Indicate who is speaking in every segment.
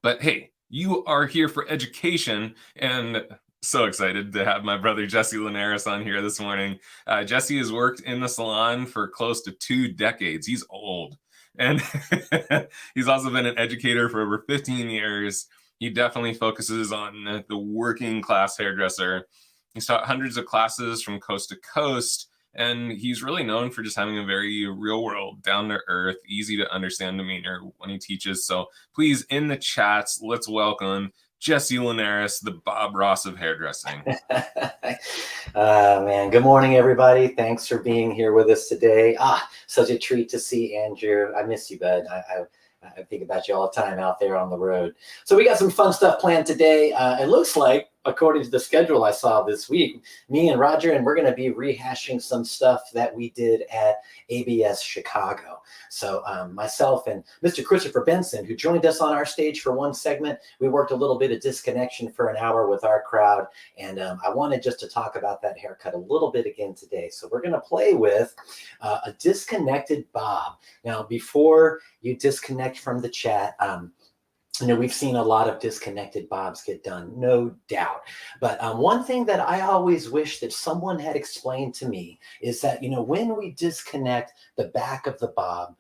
Speaker 1: But hey, you are here for education, and so excited to have my brother Jesse Linares on here this morning. Jesse has worked in the salon for close to 2 decades. He's old. And he's also been an educator for over 15 years. He definitely focuses on the working class hairdresser. He's taught hundreds of classes from coast to coast, and he's really known for just having a very real world, down to earth, easy to understand demeanor when he teaches. So please, in the chats, let's welcome Jesse Linares, the Bob Ross of hairdressing.
Speaker 2: Man, good morning, everybody. Thanks for being here with us today. Such a treat to see Andrew. I miss you, bud. I think about you all the time out there on the road. So we got some fun stuff planned today. It looks like, according to the schedule I saw this week, me and Roger, and we're going to be rehashing some stuff that we did at ABS Chicago. So myself and Mr. Christopher Benson, who joined us on our stage for one segment, we worked a little bit of Disconnection for an hour with our crowd. And I wanted just to talk about that haircut a little bit again today. So we're going to play with a disconnected bob. Now, before you disconnect from the chat, we've seen a lot of disconnected bobs get done, no doubt. But one thing that I always wish that someone had explained to me is that, when we disconnect the back of the bob,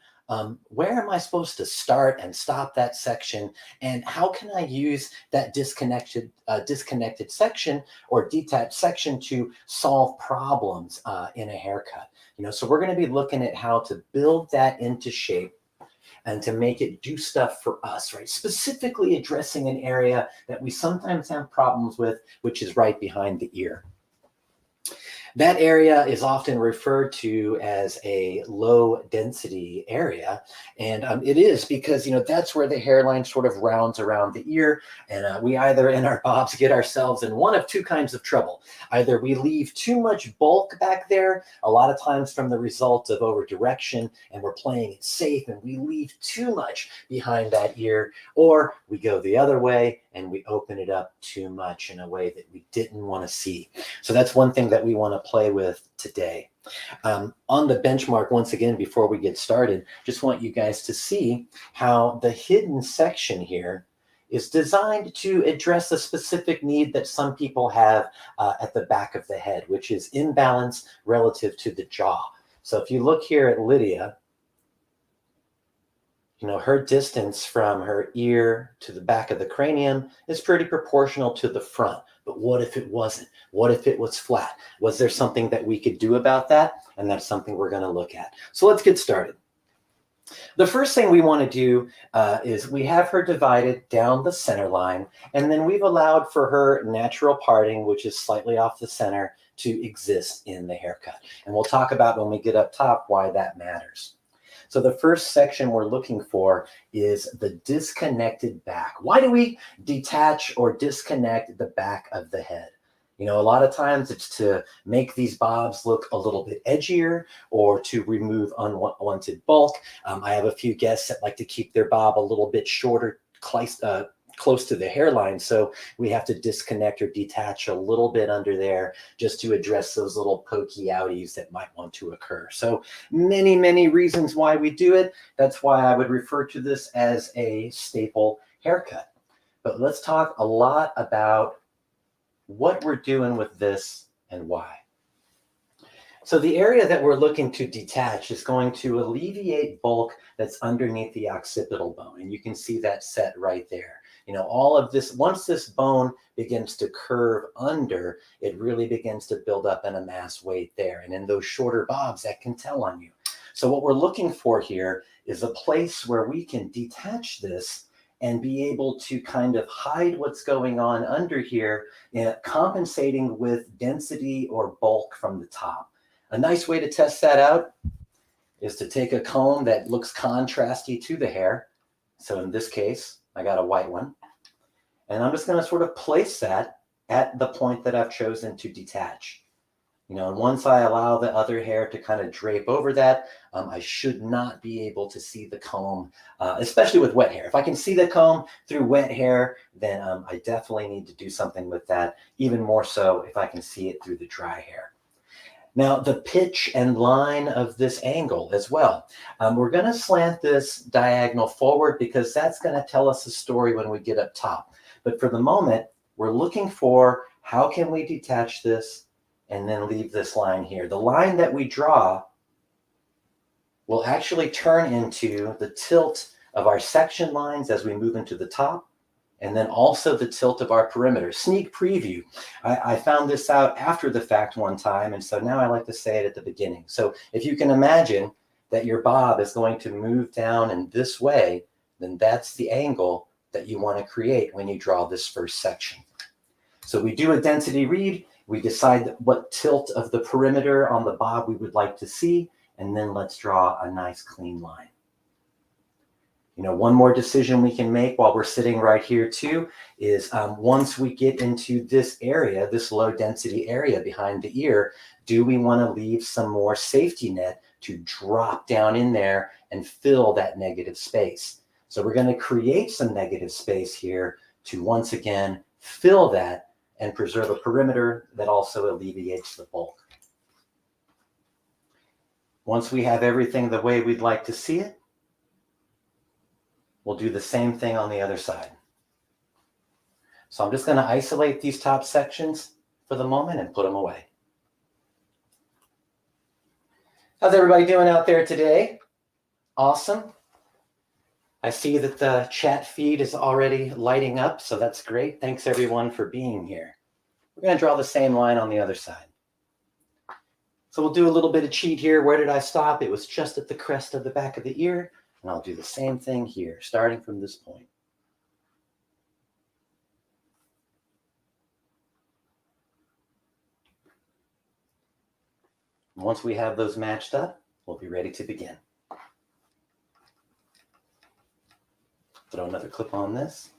Speaker 2: where am I supposed to start and stop that section? And how can I use that disconnected section or detached section to solve problems in a haircut? So we're going to be looking at how to build that into shape and to make it do stuff for us, right? Specifically addressing an area that we sometimes have problems with, which is right behind the ear. That area is often referred to as a low density area. And it is because, that's where the hairline sort of rounds around the ear. And we either in our bobs get ourselves in one of two kinds of trouble. Either we leave too much bulk back there, a lot of times from the result of over direction, and we're playing it safe and we leave too much behind that ear, or we go the other way and we open it up too much in a way that we didn't want to see. So that's one thing that we want to play with today. On the benchmark, once again, before we get started, just want you guys to see how the hidden section here is designed to address a specific need that some people have at the back of the head, which is imbalance relative to the jaw. So if you look here at Lydia, her distance from her ear to the back of the cranium is pretty proportional to the front. But what if it wasn't? What if it was flat? Was there something that we could do about that? And that's something we're going to look at. So let's get started. The first thing we want to do is we have her divided down the center line, and then we've allowed for her natural parting, which is slightly off the center, to exist in the haircut. And we'll talk about when we get up top why that matters. So the first section we're looking for is the disconnected back. Why do we detach or disconnect the back of the head? A lot of times it's to make these bobs look a little bit edgier or to remove unwanted bulk. I have a few guests that like to keep their bob a little bit shorter, close to the hairline, so we have to disconnect or detach a little bit under there just to address those little pokey outies that might want to occur. So many reasons why we do it. That's why I would refer to this as a staple haircut. But let's talk a lot about what we're doing with this and why. So the area that we're looking to detach is going to alleviate bulk that's underneath the occipital bone. And you can see that set right there. All of this, once this bone begins to curve under, it really begins to build up and amass weight there. And in those shorter bobs, that can tell on you. So what we're looking for here is a place where we can detach this and be able to kind of hide what's going on under here, compensating with density or bulk from the top. A nice way to test that out is to take a comb that looks contrasty to the hair. So in this case, I got a white one. And I'm just going to sort of place that at the point that I've chosen to detach. And once I allow the other hair to kind of drape over that, I should not be able to see the comb, especially with wet hair. If I can see the comb through wet hair, then I definitely need to do something with that, even more so if I can see it through the dry hair. Now, the pitch and line of this angle as well. We're going to slant this diagonal forward because that's going to tell us a story when we get up top. But for the moment, we're looking for how can we detach this and then leave this line here. The line that we draw will actually turn into the tilt of our section lines as we move into the top, and then also the tilt of our perimeter. Sneak preview. I found this out after the fact one time, and so now I like to say it at the beginning. So if you can imagine that your bob is going to move down in this way, then that's the angle that you want to create when you draw this first section. So we do a density read, we decide what tilt of the perimeter on the bob we would like to see, and then let's draw a nice clean line. You know, one more decision we can make while we're sitting right here too is once we get into this area, this low density area behind the ear, do we want to leave some more safety net to drop down in there and fill that negative space? So we're going to create some negative space here to once again fill that and preserve a perimeter that also alleviates the bulk. Once we have everything the way we'd like to see it, we'll do the same thing on the other side. So I'm just going to isolate these top sections for the moment and put them away. How's everybody doing out there today? Awesome. I see that the chat feed is already lighting up, so that's great. Thanks everyone for being here. We're going to draw the same line on the other side. So we'll do a little bit of cheat here. Where did I stop? It was just at the crest of the back of the ear. And I'll do the same thing here, starting from this point. Once we have those matched up, we'll be ready to begin. Throw another clip on this.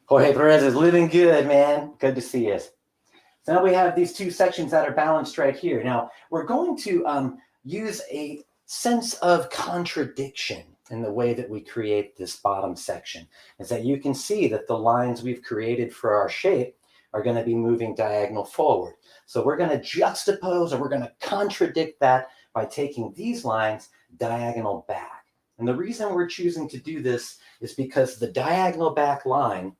Speaker 2: Jorge Perez is living good, man. Good to see you. So now we have these two sections that are balanced right here. Now we're going to use a sense of contradiction in the way that we create this bottom section. Is that you can see that the lines we've created for our shape are going to be moving diagonal forward. So we're going to juxtapose, or we're going to contradict that by taking these lines diagonal back. And the reason we're choosing to do this is because the diagonal back line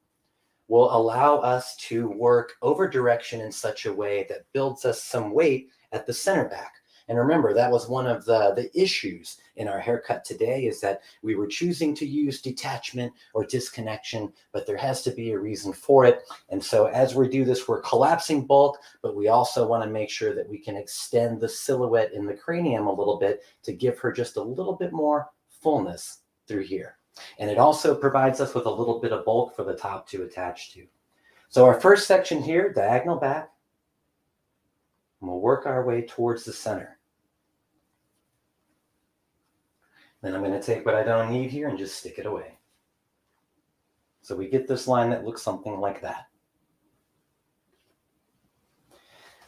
Speaker 2: will allow us to work over direction in such a way that builds us some weight at the center back. And remember, that was one of the issues in our haircut today, is that we were choosing to use detachment or disconnection, but there has to be a reason for it. And so as we do this, we're collapsing bulk, but we also want to make sure that we can extend the silhouette in the cranium a little bit to give her just a little bit more fullness through here. And it also provides us with a little bit of bulk for the top to attach to. So our first section here, diagonal back, and we'll work our way towards the center. Then I'm going to take what I don't need here and just stick it away. So we get this line that looks something like that.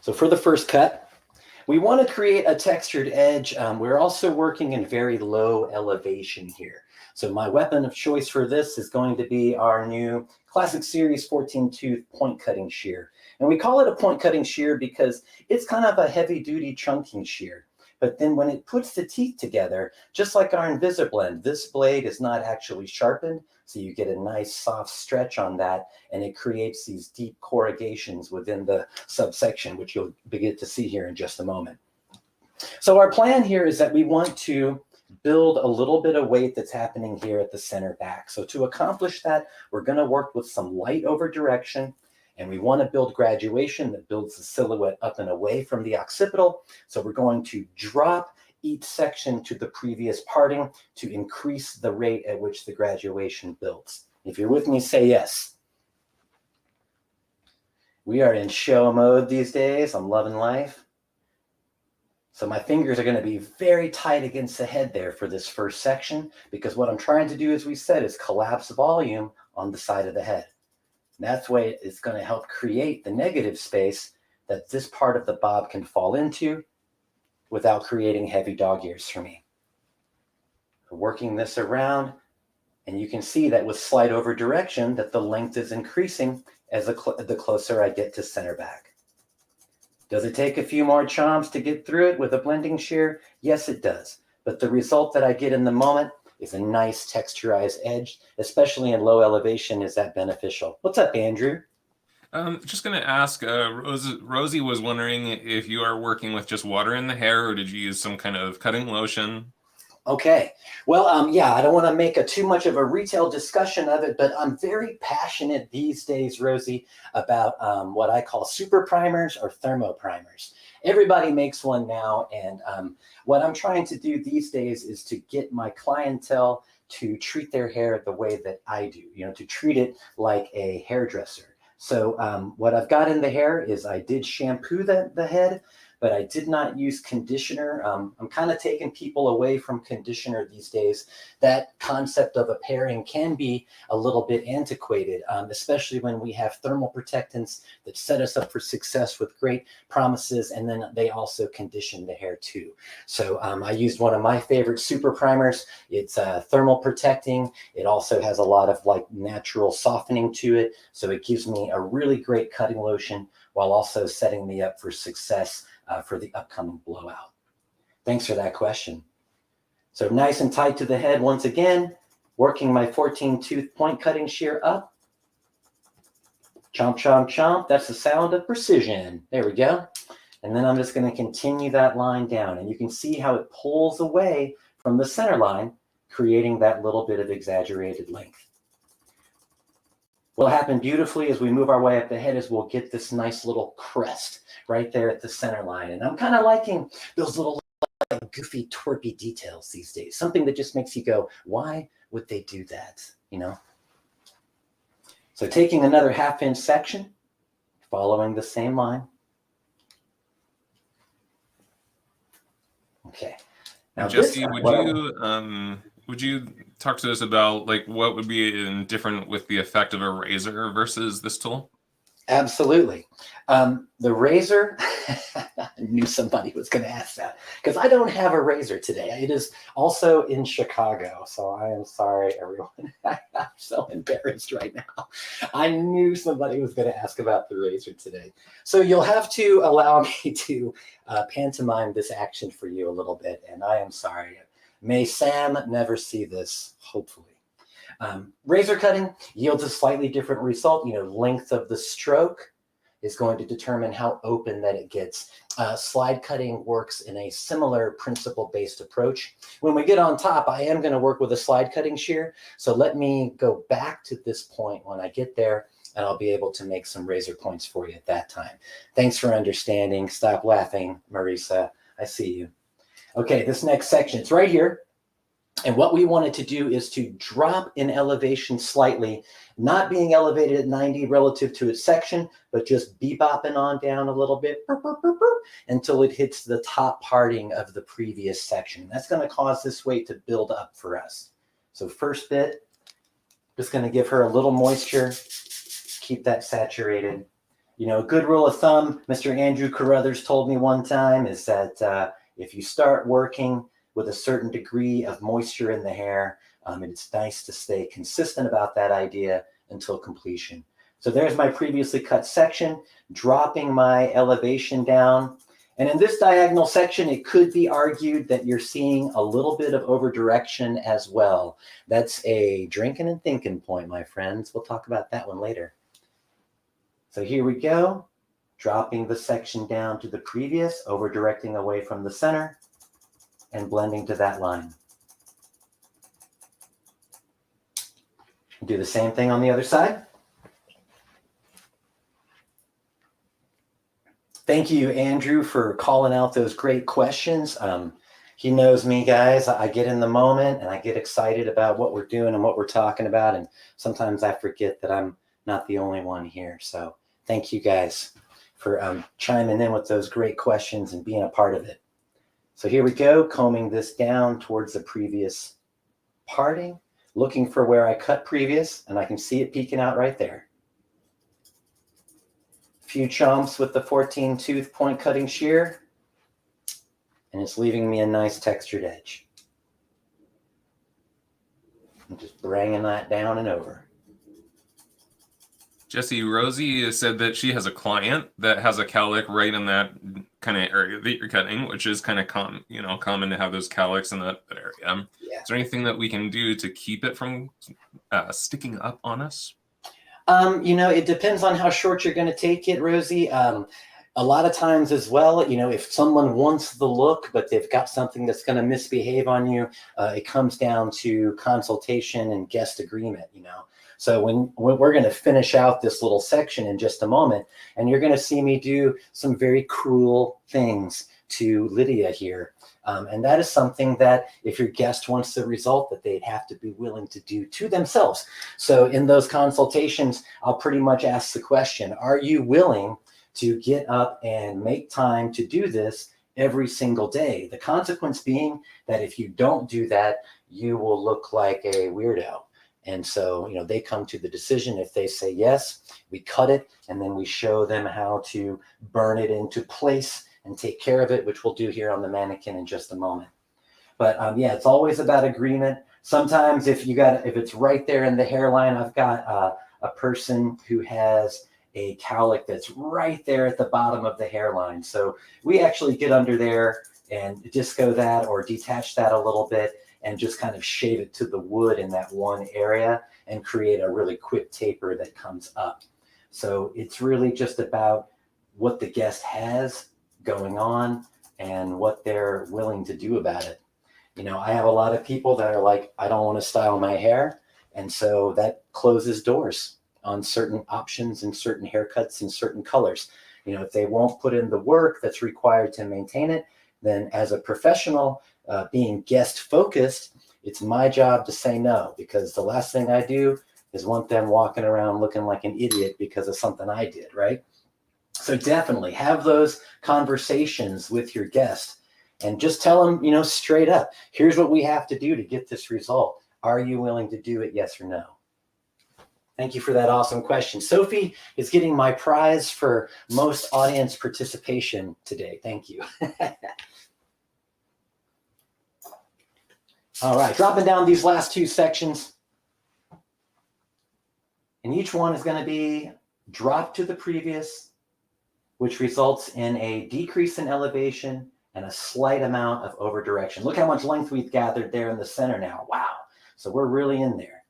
Speaker 2: So for the first cut, we want to create a textured edge. We're also working in very low elevation here. So my weapon of choice for this is going to be our new Classic Series 14-tooth point cutting shear. And we call it a point cutting shear because it's kind of a heavy duty chunking shear. But then when it puts the teeth together, just like our Invisablend, this blade is not actually sharpened. So you get a nice soft stretch on that, and it creates these deep corrugations within the subsection, which you'll begin to see here in just a moment. So our plan here is that we want to build a little bit of weight that's happening here at the center back. So to accomplish that, we're going to work with some light over direction, and we want to build graduation that builds the silhouette up and away from the occipital. So we're going to drop each section to the previous parting to increase the rate at which the graduation builds. If you're with me, say yes. We are in show mode these days. I'm loving life. So my fingers are going to be very tight against the head there for this first section, because what I'm trying to do, as we said, is collapse volume on the side of the head. And that's why it's going to help create the negative space that this part of the bob can fall into without creating heavy dog ears for me. We're working this around And you can see that with slight over direction that the length is increasing as the closer I get to center back. Does it take a few more chomps to get through it with a blending shear? Yes, it does. But the result that I get in the moment is a nice texturized edge, especially in low elevation. Is that beneficial? What's up, Andrew?
Speaker 1: Just going to ask, Rosie was wondering if you are working with just water in the hair, or did you use some kind of cutting lotion?
Speaker 2: Okay. Well, yeah, I don't want to make too much of a retail discussion of it, but I'm very passionate these days, Rosie, about what I call super primers or thermo primers. Everybody makes one now. And what I'm trying to do these days is to get my clientele to treat their hair the way that I do, to treat it like a hairdresser. So what I've got in the hair is I did shampoo the head, but I did not use conditioner. I'm kind of taking people away from conditioner these days. That concept of a pairing can be a little bit antiquated, especially when we have thermal protectants that set us up for success with great promises, and then they also condition the hair too. So I used one of my favorite super primers. It's thermal protecting. It also has a lot of like natural softening to it. So it gives me a really great cutting lotion while also setting me up for success for the upcoming blowout. Thanks for that question. So nice and tight to the head once again, working my 14 tooth point cutting shear up. Chomp, chomp, chomp. That's the sound of precision. There we go. And then I'm just going to continue that line down. And you can see how it pulls away from the center line, creating that little bit of exaggerated length. What'll happen beautifully as we move our way up the head is we'll get this nice little crest right there at the center line. And I'm kind of liking those little like, goofy, twerpy details these days. Something that just makes you go, why would they do that? So taking another half-inch section, following the same line. Okay.
Speaker 1: Now, Jesse, would you talk to us about like what would be different with the effect of a razor versus this tool?
Speaker 2: Absolutely. The razor, I knew somebody was going to ask that because I don't have a razor today. It is also in Chicago. So I am sorry, everyone. I'm so embarrassed right now. I knew somebody was going to ask about the razor today. So you'll have to allow me to pantomime this action for you a little bit. And I am sorry. May Sam never see this, hopefully. Razor cutting yields a slightly different result. Length of the stroke is going to determine how open that it gets. Slide cutting works in a similar principle-based approach. When we get on top, I am going to work with a slide cutting shear. So let me go back to this point when I get there, and I'll be able to make some razor points for you at that time. Thanks for understanding. Stop laughing, Marisa. I see you. Okay, this next section, it's right here. And what we wanted to do is to drop in elevation slightly, not being elevated at 90 relative to its section, but just bebopping on down a little bit until it hits the top parting of the previous section. That's going to cause this weight to build up for us. So first bit, just going to give her a little moisture, keep that saturated. A good rule of thumb, Mr. Andrew Carruthers told me one time, is that if you start working with a certain degree of moisture in the hair, it's nice to stay consistent about that idea until completion. So there's my previously cut section, dropping my elevation down. And in this diagonal section, it could be argued that you're seeing a little bit of over direction as well. That's a drinking and thinking point, my friends. We'll talk about that one later. So here we go, dropping the section down to the previous, over directing away from the center, and blending to that line. Do the same thing on the other side. Thank you, Andrew, for calling out those great questions. He knows me, guys. I get in the moment and I get excited about what we're doing and what we're talking about. And sometimes I forget that I'm not the only one here. So thank you guys for chiming in with those great questions and being a part of it. So here we go, combing this down towards the previous parting, looking for where I cut previous, and I can see it peeking out right there. A few chomps with the 14 tooth point cutting shear, and it's leaving me a nice textured edge. And just bringing that down and over.
Speaker 1: Jesse, Rosie said that she has a client that has a cowlick right in that kind of area that you're cutting, which is kind of common to have those cowlicks in that area.
Speaker 2: Yeah.
Speaker 1: Is there anything that we can do to keep it from sticking up on us?
Speaker 2: It depends on how short you're going to take it, Rosie. A lot of times as well, if someone wants the look, but they've got something that's going to misbehave on you, it comes down to consultation and guest agreement, So when we're going to finish out this little section in just a moment, and you're going to see me do some very cruel things to Lydia here. And that is something that if your guest wants the result, that they'd have to be willing to do to themselves. So in those consultations, I'll pretty much ask the question, are you willing to get up and make time to do this every single day? The consequence being that if you don't do that, you will look like a weirdo. And so, they come to the decision. If they say yes, we cut it, and then we show them how to burn it into place and take care of it, which we'll do here on the mannequin in just a moment. But yeah, it's always about agreement. Sometimes if it's right there in the hairline, I've got a person who has a cowlick that's right there at the bottom of the hairline. So we actually get under there and disco that or detach that a little bit and just kind of shave it to the wood in that one area and create a really quick taper that comes up. So it's really just about what the guest has going on and what they're willing to do about it. I have a lot of people that are like, I don't want to style my hair. And so that closes doors on certain options and certain haircuts and certain colors. If they won't put in the work that's required to maintain it, then as a professional, being guest focused, it's my job to say no, because the last thing I do is want them walking around looking like an idiot because of something I did, right? So definitely have those conversations with your guest and just tell them, straight up, here's what we have to do to get this result. Are you willing to do it? Yes or no? Thank you for that awesome question. Sophie is getting my prize for most audience participation today. Thank you. All right, dropping down these last two sections. And each one is going to be dropped to the previous, which results in a decrease in elevation and a slight amount of over direction. Look how much length we've gathered there in the center now. Wow. So we're really in there.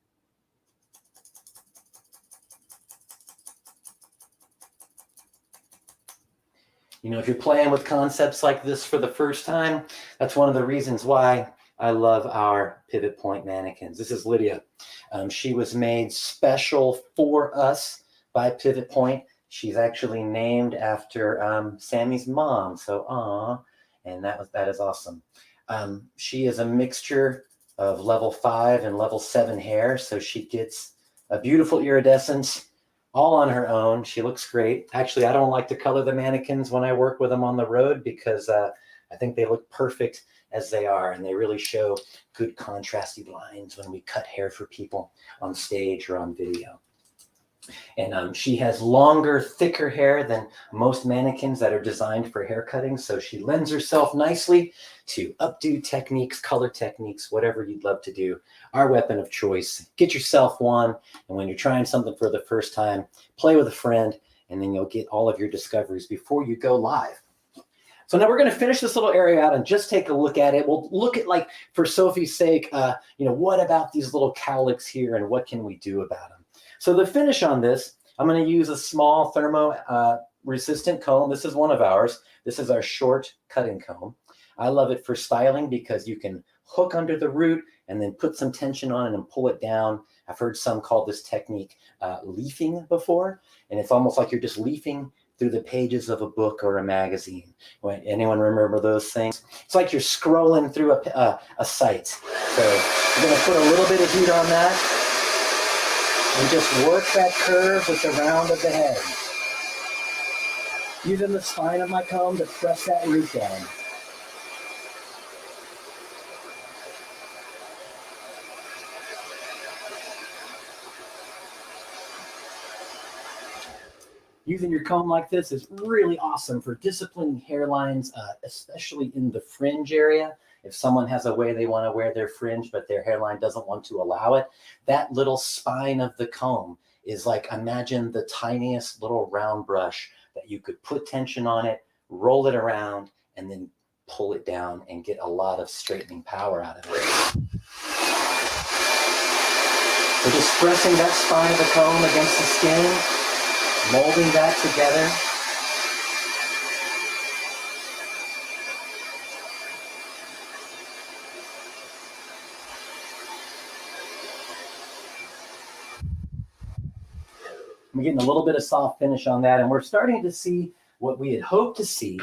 Speaker 2: If you're playing with concepts like this for the first time, that's one of the reasons why I love our pivot point mannequins. This is Lydia. She was made special for us by Pivot Point. She's actually named after Sammy's mom. So, and that is awesome. She is a mixture of level 5 and level 7 hair. So she gets a beautiful iridescence all on her own. She looks great. Actually, I don't like to color the mannequins when I work with them on the road because I think they look perfect as they are, and they really show good contrasty lines when we cut hair for people on stage or on video. And she has longer, thicker hair than most mannequins that are designed for hair cutting, so she lends herself nicely to updo techniques, color techniques, whatever you'd love to do. Our weapon of choice. Get yourself one, and when you're trying something for the first time, play with a friend, and then you'll get all of your discoveries before you go live. So now we're going to finish this little area out and just take a look at it. We'll look at, like, for Sophie's sake, what about these little cowlicks here and what can we do about them? So the finish on this, I'm going to use a small thermo resistant comb. This is one of ours. This is our short cutting comb. I love it for styling because you can hook under the root and then put some tension on it and pull it down. I've heard some call this technique leafing before, and it's almost like you're just leafing through the pages of a book or a magazine. Anyone remember those things? It's like you're scrolling through a site. So you're going to put a little bit of heat on that and just work that curve with the round of the head. Using the spine of my comb to press that root down. Using your comb like this is really awesome for disciplining hairlines, especially in the fringe area. If someone has a way they want to wear their fringe, but their hairline doesn't want to allow it, that little spine of the comb is like, imagine the tiniest little round brush that you could put tension on it, roll it around, and then pull it down and get a lot of straightening power out of it. So just pressing that spine of the comb against the skin, molding that together. I'm getting a little bit of soft finish on that, and we're starting to see what we had hoped to see,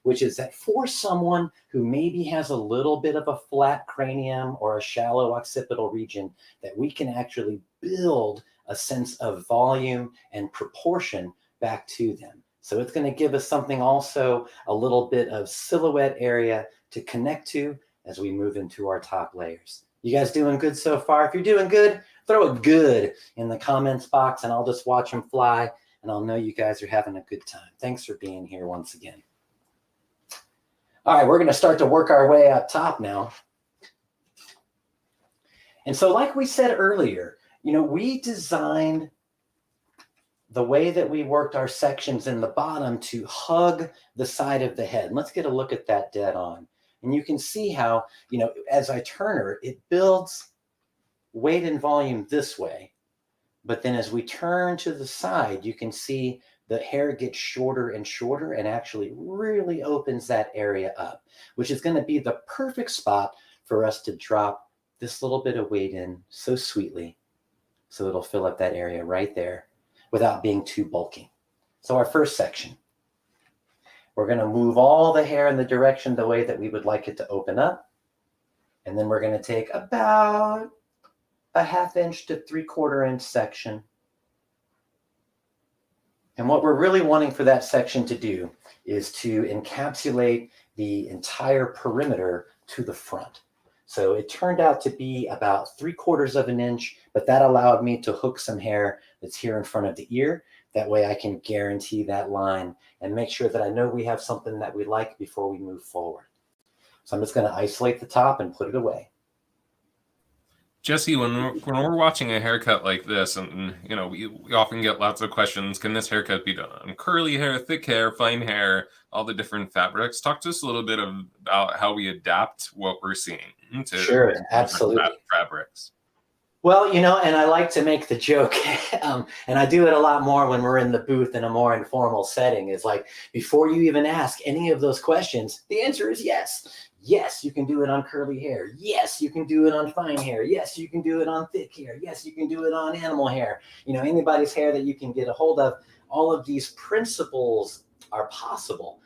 Speaker 2: which is that for someone who maybe has a little bit of a flat cranium or a shallow occipital region, that we can actually build a sense of volume and proportion back to them. So it's going to give us something also, a little bit of silhouette area to connect to as we move into our top layers. You guys doing good so far? If you're doing good, throw a good in the comments box and I'll just watch them fly and I'll know you guys are having a good time. Thanks for being here once again. All right, we're going to start to work our way up top now. And so like we said earlier, we designed the way that we worked our sections in the bottom to hug the side of the head. And let's get a look at that dead on. And you can see how, as I turn her, it builds weight and volume this way. But then as we turn to the side, you can see the hair gets shorter and shorter and actually really opens that area up, which is going to be the perfect spot for us to drop this little bit of weight in so sweetly. So it'll fill up that area right there without being too bulky. So our first section, we're going to move all the hair in the direction the way that we would like it to open up. And then we're going to take about a 1/2 inch to 3/4 inch section. And what we're really wanting for that section to do is to encapsulate the entire perimeter to the front. So it turned out to be about 3/4 of an inch, but that allowed me to hook some hair that's here in front of the ear. That way I can guarantee that line and make sure that I know we have something that we like before we move forward. So I'm just going to isolate the top and put it away.
Speaker 1: Jesse, when we're watching a haircut like this, and we often get lots of questions, can this haircut be done on curly hair, thick hair, fine hair, all the different fabrics? Talk to us a little bit about how we adapt what we're seeing to
Speaker 2: sure, absolutely.
Speaker 1: Fabrics.
Speaker 2: Well, and I like to make the joke, and I do it a lot more when we're in the booth in a more informal setting, is like, before you even ask any of those questions, the answer is yes. Yes, you can do it on curly hair. Yes, you can do it on fine hair. Yes, you can do it on thick hair. Yes, you can do it on animal hair. Anybody's hair that you can get a hold of. All of these principles are possible,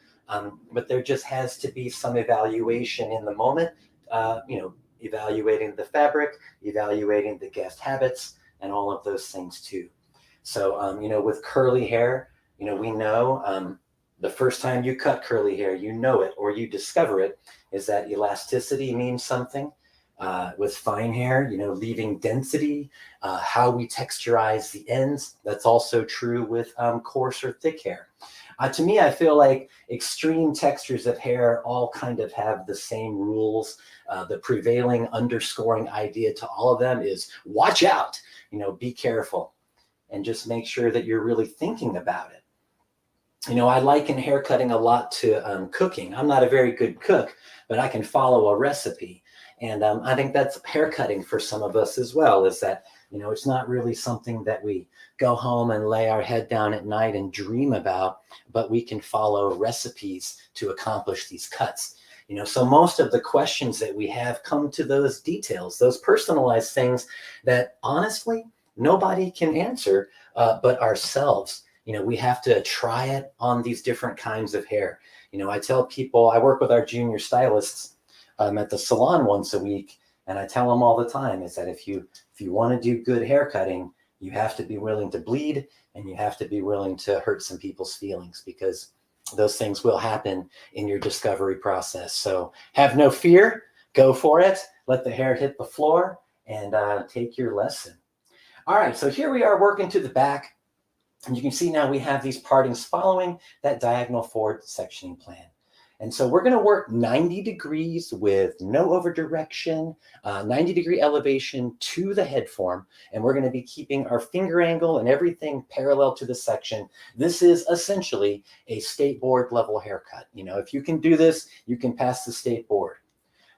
Speaker 2: but there just has to be some evaluation in the moment, evaluating the fabric, evaluating the guest habits, and all of those things too. So, with curly hair, we know the first time you cut curly hair, it or you discover it, is that elasticity means something. With fine hair, leaving density, how we texturize the ends. That's also true with coarse or thick hair. To me, I feel like extreme textures of hair all kind of have the same rules. The prevailing underscoring idea to all of them is watch out, be careful, and just make sure that you're really thinking about it. I liken hair cutting a lot to cooking. I'm not a very good cook, but I can follow a recipe. And I think that's hair cutting for some of us as well, is that, it's not really something that we go home and lay our head down at night and dream about, but we can follow recipes to accomplish these cuts. So most of the questions that we have come to those details, those personalized things that honestly, nobody can answer but ourselves. We have to try it on these different kinds of hair. I tell people, I work with our junior stylists at the salon once a week, and I tell them all the time is that if you want to do good hair cutting, you have to be willing to bleed and you have to be willing to hurt some people's feelings, because those things will happen in your discovery process. So have no fear, go for it, let the hair hit the floor, and take your lesson. All right, so here we are working to the back. And you can see now we have these partings following that diagonal forward sectioning plan. And so we're going to work 90 degrees with no over direction, 90-degree elevation to the head form. And we're going to be keeping our finger angle and everything parallel to the section. This is essentially a state board level haircut. You know, if you can do this, you can pass the state board.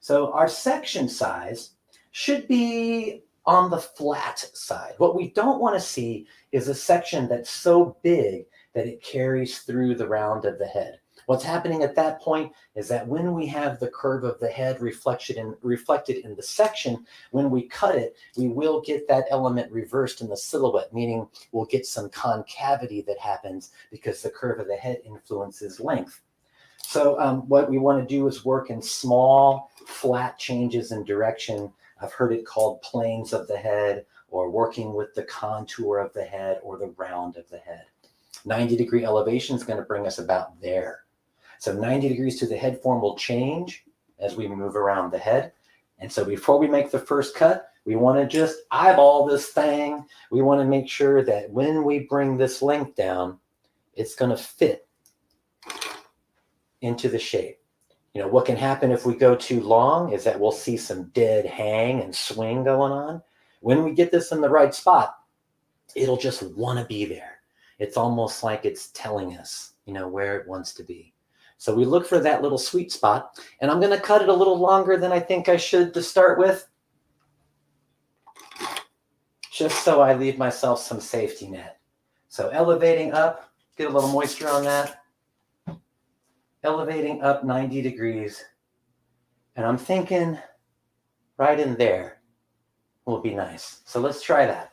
Speaker 2: So our section size should be on the flat side. What we don't want to see is a section that's so big that it carries through the round of the head. What's happening at that point is that when we have the curve of the head reflected in the section, when we cut it, we will get that element reversed in the silhouette, meaning we'll get some concavity that happens because the curve of the head influences length. So what we want to do is work in small, flat changes in direction. I've heard it called planes of the head, or working with the contour of the head or the round of the head. 90-degree elevation is going to bring us about there. So 90 degrees to the head form will change as we move around the head. And so before we make the first cut, we want to just eyeball this thing. We want to make sure that when we bring this length down, it's going to fit into the shape. You know, what can happen if we go too long is that we'll see some dead hang and swing going on. When we get this in the right spot, it'll just want to be there. It's almost like it's telling us, you know, where it wants to be. So we look for that little sweet spot, and I'm going to cut it a little longer than I think I should to start with, just so I leave myself some safety net. So elevating up, get a little moisture on that. Elevating up 90 degrees. And I'm thinking right in there will be nice. So let's try that.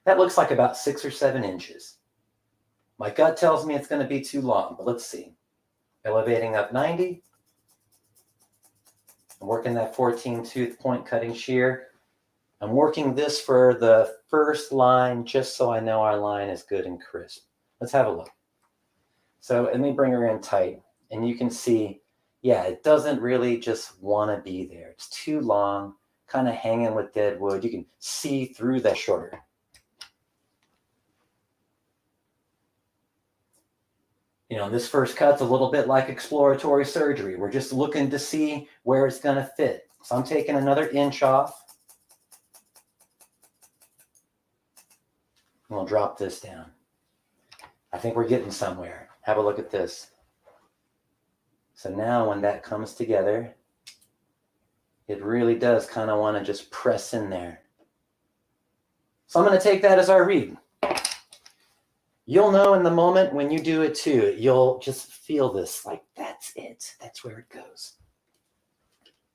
Speaker 2: That looks like about 6 or 7 inches. My gut tells me it's going to be too long, but let's see. Elevating up 90. I'm working that 14 tooth point cutting shear. I'm working this for the first line just so I know our line is good and crisp. Let's have a look. So let me bring her in tight. And you can see, yeah, it doesn't really just want to be there. It's too long, kind of hanging with dead wood. You can see through that shorter. You know, this first cut's a little bit like exploratory surgery. We're just looking to see where it's going to fit. So I'm taking another inch off. And we'll drop this down. I think we're getting somewhere. Have a look at this. So now when that comes together, it really does kind of want to just press in there. So I'm going to take that as our read. You'll know in the moment when you do it too. You'll just feel this, like that's it. That's where it goes.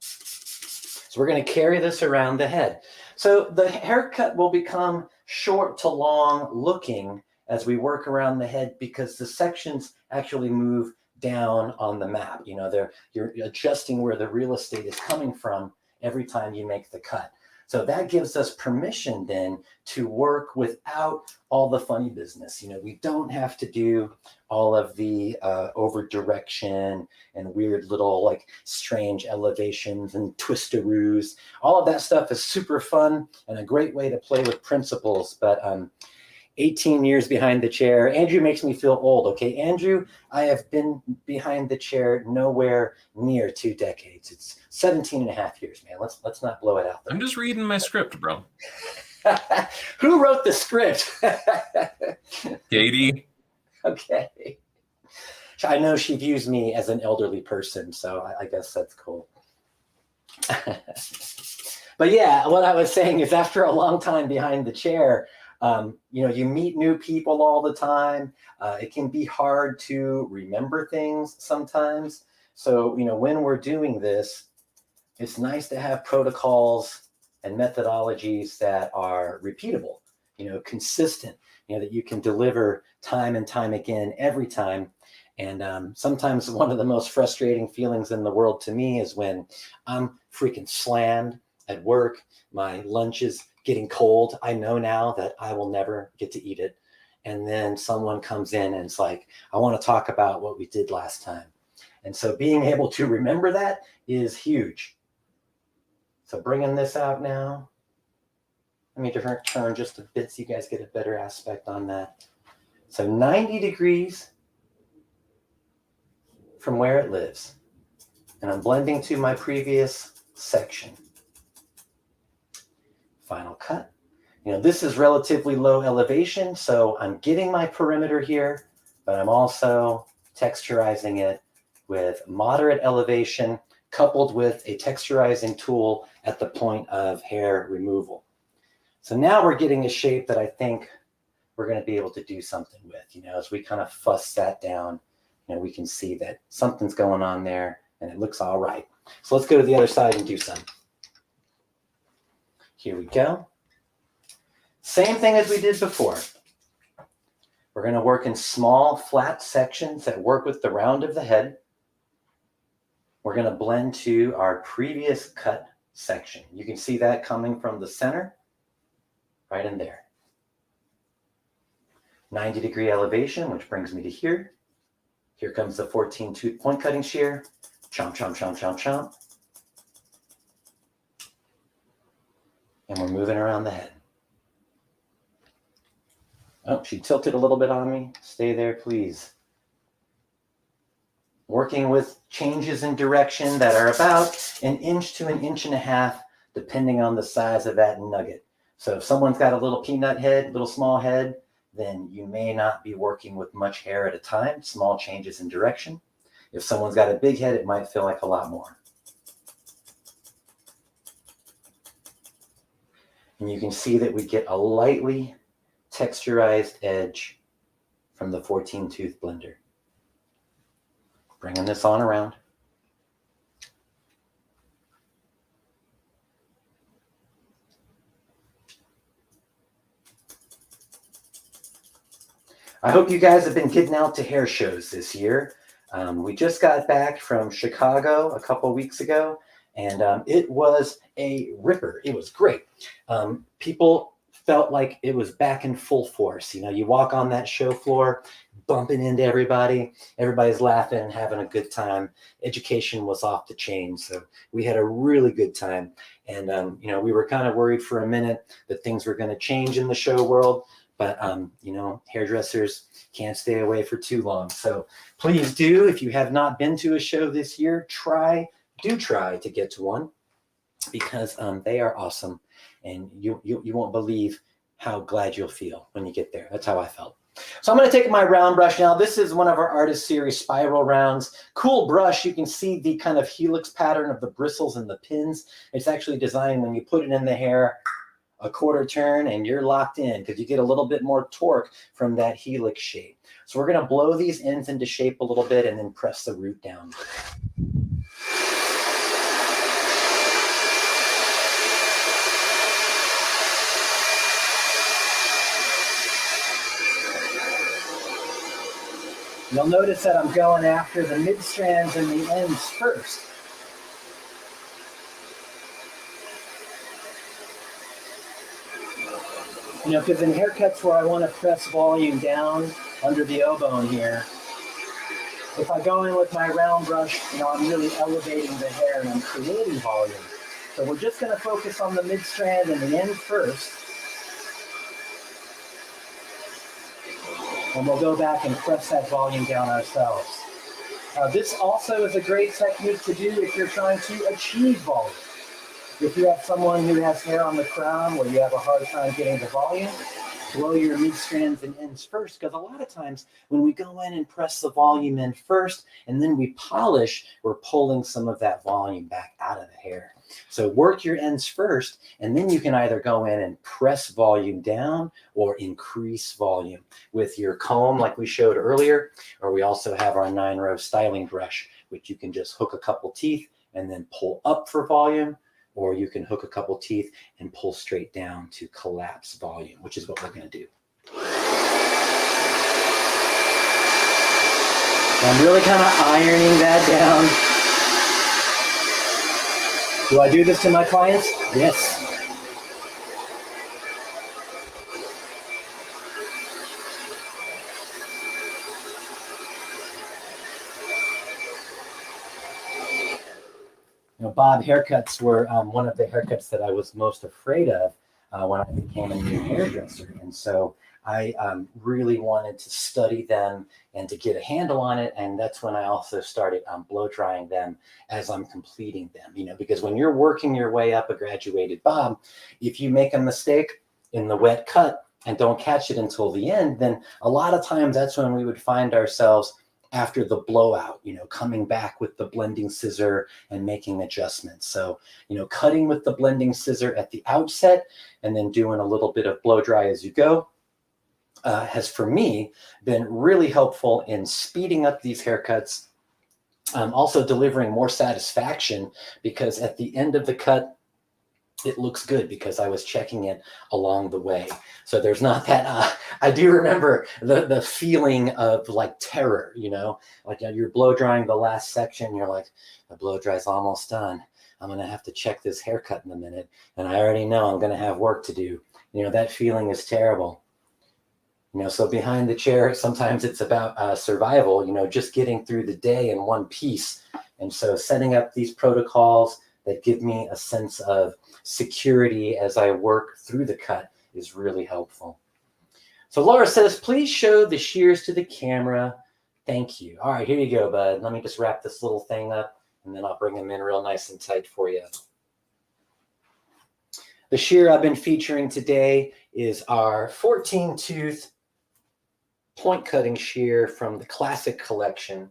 Speaker 2: So we're going to carry this around the head. So the haircut will become short to long looking as we work around the head because the sections actually move down on the map. You know, you're adjusting where the real estate is coming from every time you make the cut. So that gives us permission then to work without all the funny business. You know, we don't have to do all of the over direction and weird little like strange elevations and twistaroos. All of that stuff is super fun and a great way to play with principles. But 18 years behind the chair. Andrew makes me feel old. Okay, Andrew, I have been behind the chair nowhere near 2 decades. It's 17 and a half years, man. Let's not blow it out there.
Speaker 1: I'm just reading my script, bro.
Speaker 2: Who wrote the script?
Speaker 1: Katie.
Speaker 2: Okay. I know she views me as an elderly person, so I guess that's cool. But yeah, what I was saying is after a long time behind the chair, you know, you meet new people all the time. It can be hard to remember things sometimes. So, you know, when we're doing this, it's nice to have protocols and methodologies that are repeatable, you know, consistent, you know, that you can deliver time and time again, every time. And sometimes one of the most frustrating feelings in the world to me is when I'm freaking slammed at work, my lunch is getting cold. I know now that I will never get to eat it. And then someone comes in and it's like, I want to talk about what we did last time. And so being able to remember that is huge. So bringing this out now. Let me turn just a bit so you guys get a better aspect on that. So 90 degrees from where it lives. And I'm blending to my previous section. Final cut. You know, this is relatively low elevation, so I'm getting my perimeter here, but I'm also texturizing it with moderate elevation coupled with a texturizing tool at the point of hair removal. So now we're getting a shape that I think we're going to be able to do something with. You know, as we kind of fuss that down, you know, we can see that something's going on there and it looks all right. So let's go to the other side and do some. Here we go. Same thing as we did before. We're going to work in small, flat sections that work with the round of the head. We're going to blend to our previous cut section. You can see that coming from the center, right in there. 90-degree elevation, which brings me to here. Here comes the 14-tooth point cutting shear. Chomp, chomp, chomp, chomp, chomp. And we're moving around the head. Oh, she tilted a little bit on me. Stay there, please. Working with changes in direction that are about 1 inch to 1.5 inches, depending on the size of that nugget. So if someone's got a little peanut head, little small head, then you may not be working with much hair at a time, small changes in direction. If someone's got a big head, it might feel like a lot more. And you can see that we get a lightly texturized edge from the 14-tooth blender. Bringing this on around. I hope you guys have been getting out to hair shows this year. We just got back from Chicago a couple weeks ago, and it was a ripper. It was great. People felt like it was back in full force. You know, you walk on that show floor, bumping into everybody. Everybody's laughing and having a good time. Education was off the chain, so we had a really good time. And, you know, we were kind of worried for a minute that things were going to change in the show world. But, you know, hairdressers can't stay away for too long. So please do, if you have not been to a show this year, do try to get to one, because they are awesome. And you won't believe how glad you'll feel when you get there. That's how I felt. So I'm going to take my round brush now. This is one of our Artist Series spiral rounds. Cool brush. You can see the kind of helix pattern of the bristles and the pins. It's actually designed when you put it in the hair, a quarter turn, and you're locked in because you get a little bit more torque from that helix shape. So we're going to blow these ends into shape a little bit and then press the root down. You'll notice that I'm going after the mid strands and the ends first. You know, because in haircuts where I want to press volume down under the O-bone here, if I go in with my round brush, you know, I'm really elevating the hair and I'm creating volume. So we're just going to focus on the mid strand and the end first. And we'll go back and press that volume down ourselves. This also is a great technique to do if you're trying to achieve volume. If you have someone who has hair on the crown where you have a hard time getting the volume, blow your mid strands and ends first, because a lot of times when we go in and press the volume in first and then we polish, we're pulling some of that volume back out of the hair. So work your ends first, and then you can either go in and press volume down or increase volume with your comb like we showed earlier, or we also have our 9-row styling brush, which you can just hook a couple teeth and then pull up for volume, or you can hook a couple teeth and pull straight down to collapse volume, which is what we're going to do. I'm really kind of ironing that down. Do I do this to my clients? Yes. You know, bob haircuts were one of the haircuts that I was most afraid of when I became a new hairdresser. And so I really wanted to study them and to get a handle on it. And that's when I also started blow drying them as I'm completing them, because when you're working your way up a graduated bob, if you make a mistake in the wet cut and don't catch it until the end, then a lot of times that's when we would find ourselves after the blowout, coming back with the blending scissor and making adjustments. So, cutting with the blending scissor at the outset and then doing a little bit of blow dry as you go has, for me, been really helpful in speeding up these haircuts. Also delivering more satisfaction, because at the end of the cut, it looks good because I was checking it along the way. So there's not that, I do remember the feeling of like terror, like you're blow drying the last section. You're like, the blow dry's almost done. I'm going to have to check this haircut in a minute. And I already know I'm going to have work to do. That feeling is terrible. So behind the chair, sometimes it's about survival, just getting through the day in one piece. And so setting up these protocols that give me a sense of security as I work through the cut is really helpful. So Laura says, please show the shears to the camera. Thank you. All right, here you go, bud. Let me just wrap this little thing up, and then I'll bring them in real nice and tight for you. The shear I've been featuring today is our 14-tooth point cutting shear from the Classic Collection.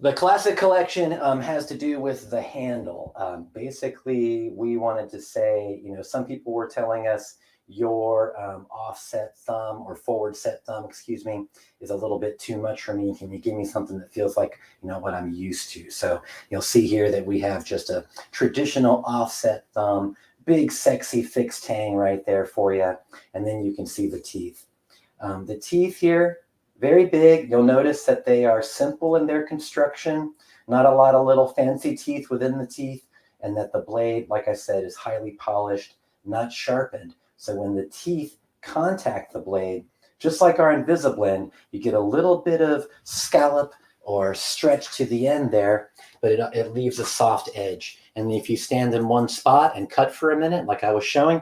Speaker 2: The Classic Collection has to do with the handle. Basically, we wanted to say, some people were telling us your offset thumb or forward set thumb, is a little bit too much for me. Can you give me something that feels like, what I'm used to? So you'll see here that we have just a traditional offset thumb, big, sexy fixed tang right there for you. And then you can see the teeth. The teeth here, very big. You'll notice that they are simple in their construction, not a lot of little fancy teeth within the teeth, and that the blade, like I said, is highly polished, not sharpened. So when the teeth contact the blade, just like our Invisablend, you get a little bit of scallop or stretch to the end there, but it leaves a soft edge. And if you stand in one spot and cut for a minute, like I was showing,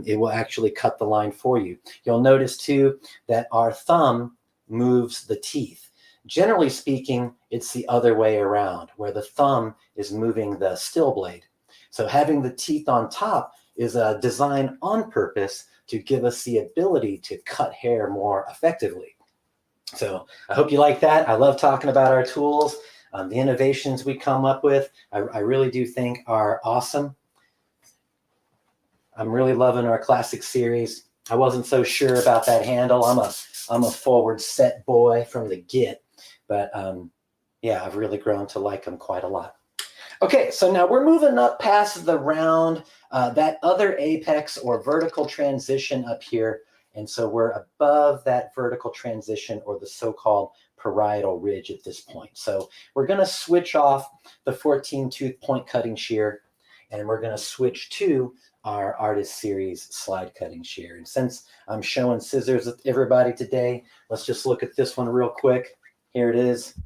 Speaker 2: it will actually cut the line for you. You'll notice too that our thumb moves the teeth. Generally speaking, it's the other way around, where the thumb is moving the still blade. So having the teeth on top is a design on purpose to give us the ability to cut hair more effectively. So I hope you like that. I love talking about our tools. The innovations we come up with, I really do think are awesome. I'm really loving our Classic series. I wasn't so sure about that handle. I'm a forward set boy from the get, but yeah, I've really grown to like them quite a lot. Okay, so now we're moving up past the round, that other apex or vertical transition up here. And so we're above that vertical transition, or the so-called parietal ridge at this point. So we're going to switch off the 14-tooth point cutting shear, and we're going to switch to our Artist Series slide cutting shear. And since I'm showing scissors with everybody today, let's just look at this one real quick. Here it is.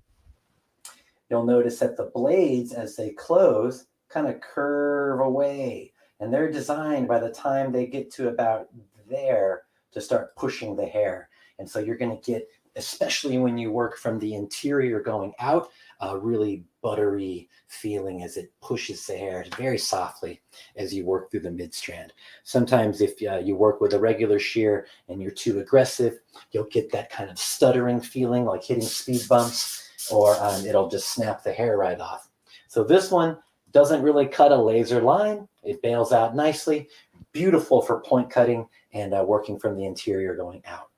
Speaker 2: You'll notice that the blades, as they close, kind of curve away. And they're designed by the time they get to about there to start pushing the hair. And so you're going to get, especially when you work from the interior going out, a really buttery feeling as it pushes the hair very softly as you work through the mid-strand. Sometimes if you work with a regular shear and you're too aggressive, you'll get that kind of stuttering feeling like hitting speed bumps, or it'll just snap the hair right off. So this one doesn't really cut a laser line. It bails out nicely, beautiful for point cutting and working from the interior going out.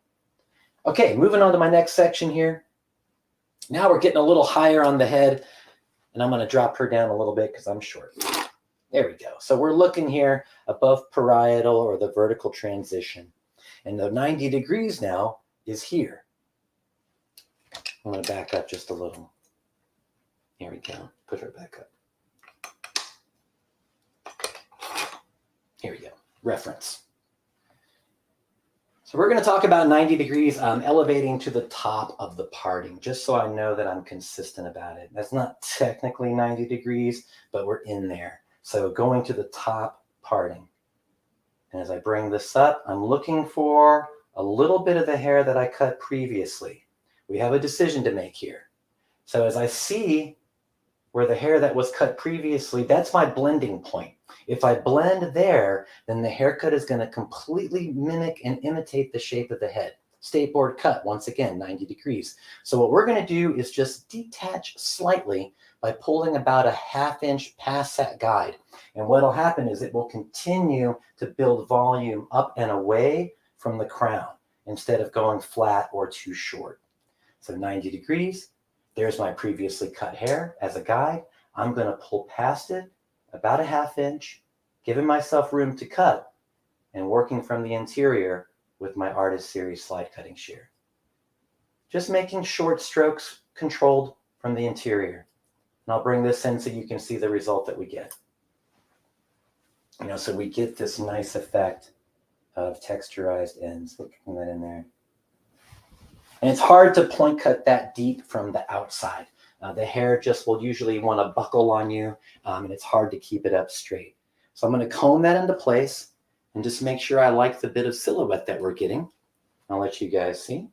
Speaker 2: Okay, moving on to my next section here. Now we're getting a little higher on the head, and I'm going to drop her down a little bit because I'm short. There we go. So we're looking here above parietal, or the vertical transition. And the 90 degrees now is here. I'm going to back up just a little. Here we go. Put her back up. Here we go. Reference. So we're going to talk about 90 degrees elevating to the top of the parting, just so I know that I'm consistent about it. That's not technically 90 degrees, but we're in there. So going to the top parting. And as I bring this up, I'm looking for a little bit of the hair that I cut previously. We have a decision to make here. So as I see where the hair that was cut previously, that's my blending point. If I blend there, then the haircut is going to completely mimic and imitate the shape of the head. Skateboard cut, once again, 90 degrees. So what we're going to do is just detach slightly by pulling about a 1/2 inch past that guide. And what will happen is it will continue to build volume up and away from the crown instead of going flat or too short. So 90 degrees. There's my previously cut hair as a guide. I'm going to pull past it about a 1/2 inch, giving myself room to cut and working from the interior with my Artist Series slide cutting shear. Just making short strokes controlled from the interior. And I'll bring this in so you can see the result that we get. So we get this nice effect of texturized ends. Looking that in there. And it's hard to point cut that deep from the outside. The hair just will usually want to buckle on you, and it's hard to keep it up straight. So I'm going to comb that into place and just make sure I like the bit of silhouette that we're getting. I'll let you guys see.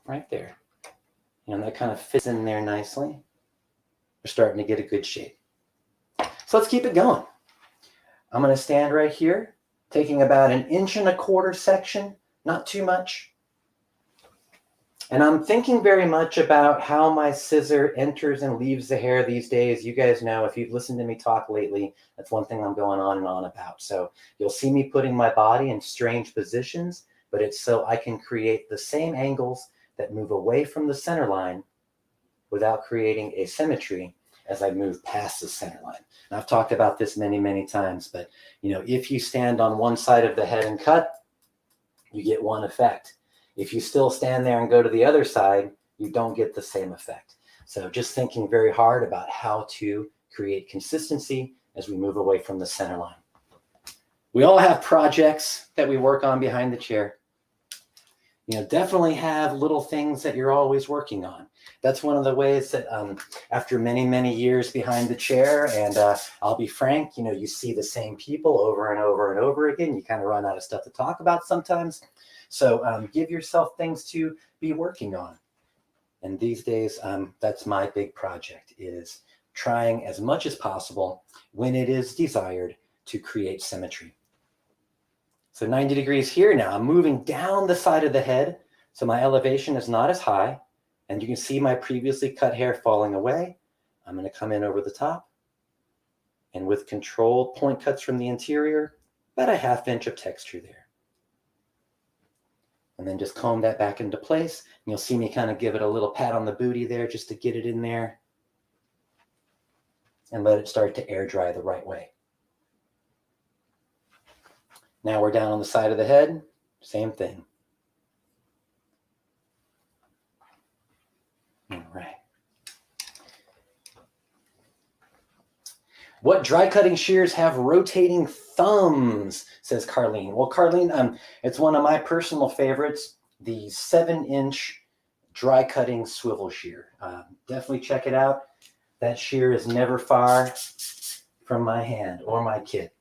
Speaker 2: Right there. And that kind of fits in there nicely. We're starting to get a good shape. So let's keep it going. I'm going to stand right here, taking about 1 1/4 inch section, not too much. And I'm thinking very much about how my scissor enters and leaves the hair these days. You guys know, if you've listened to me talk lately, that's one thing I'm going on and on about. So you'll see me putting my body in strange positions, but it's so I can create the same angles that move away from the center line without creating asymmetry as I move past the center line. And I've talked about this many, many times, but if you stand on one side of the head and cut, you get one effect. If you still stand there and go to the other side, you don't get the same effect. So just thinking very hard about how to create consistency as we move away from the center line. We all have projects that we work on behind the chair. Definitely have little things that you're always working on. That's one of the ways that after many, many years behind the chair, and I'll be frank, you see the same people over and over and over again. You kind of run out of stuff to talk about sometimes. So give yourself things to be working on. And these days, that's my big project, is trying as much as possible when it is desired to create symmetry. So 90 degrees here now. I'm moving down the side of the head, so my elevation is not as high. And you can see my previously cut hair falling away. I'm going to come in over the top. And with controlled point cuts from the interior, about a 1/2 inch of texture there. And then just comb that back into place. And you'll see me kind of give it a little pat on the booty there just to get it in there. And let it start to air dry the right way. Now we're down on the side of the head. Same thing. All right. What dry cutting shears have rotating thumbs, says Carlene. Well, Carlene, it's one of my personal favorites, the 7-inch dry cutting swivel shear. Definitely check it out. That shear is never far from my hand or my kit.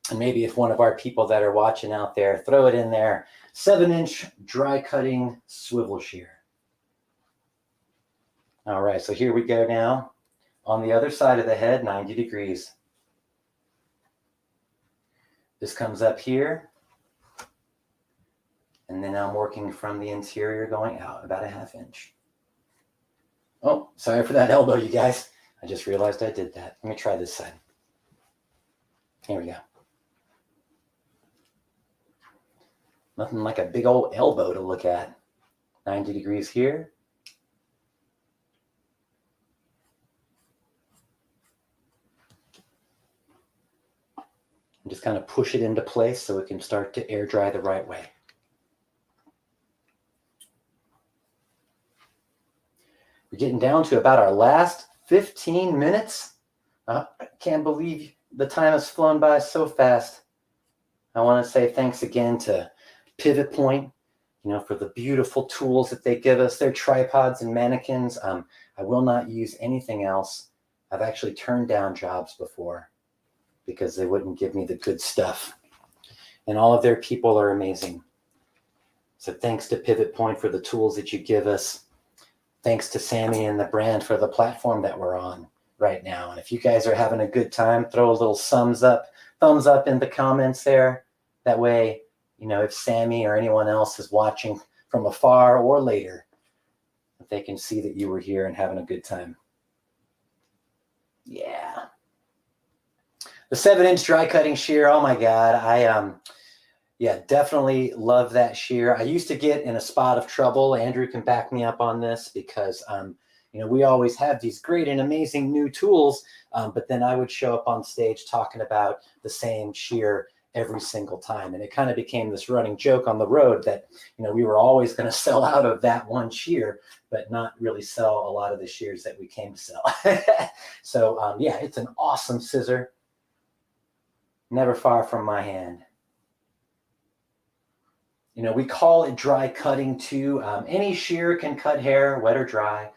Speaker 2: And maybe if one of our people that are watching out there, throw it in there. 7-inch dry cutting swivel shear. All right, so here we go now. On the other side of the head, 90 degrees. This comes up here. And then I'm working from the interior going out about a 1/2 inch. Oh, sorry for that elbow, you guys. I just realized I did that. Let me try this side. Here we go. Nothing like a big old elbow to look at. 90 degrees here. And just kind of push it into place so it can start to air dry the right way. We're getting down to about our last 15 minutes. I can't believe the time has flown by so fast. I want to say thanks again to Pivot Point, for the beautiful tools that they give us. Their tripods and mannequins. I will not use anything else. I've actually turned down jobs before because they wouldn't give me the good stuff. And all of their people are amazing. So thanks to Pivot Point for the tools that you give us. Thanks to Sammy and the brand for the platform that we're on right now. And if you guys are having a good time, throw a little thumbs up in the comments there. That way, you know, if Sammy or anyone else is watching from afar or later, they can see that you were here and having a good time. Yeah. The 7-inch dry cutting shear. Oh my God. Yeah, definitely love that shear. I used to get in a spot of trouble. Andrew can back me up on this because, you know, we always have these great and amazing new tools, but then I would show up on stage talking about the same shear every single time. And it kind of became this running joke on the road that, you know, we were always going to sell out of that one shear, but not really sell a lot of the shears that we came to sell. So yeah, it's an awesome scissor. Never far from my hand. You know, we call it dry cutting too. Any shear can cut hair, wet or dry.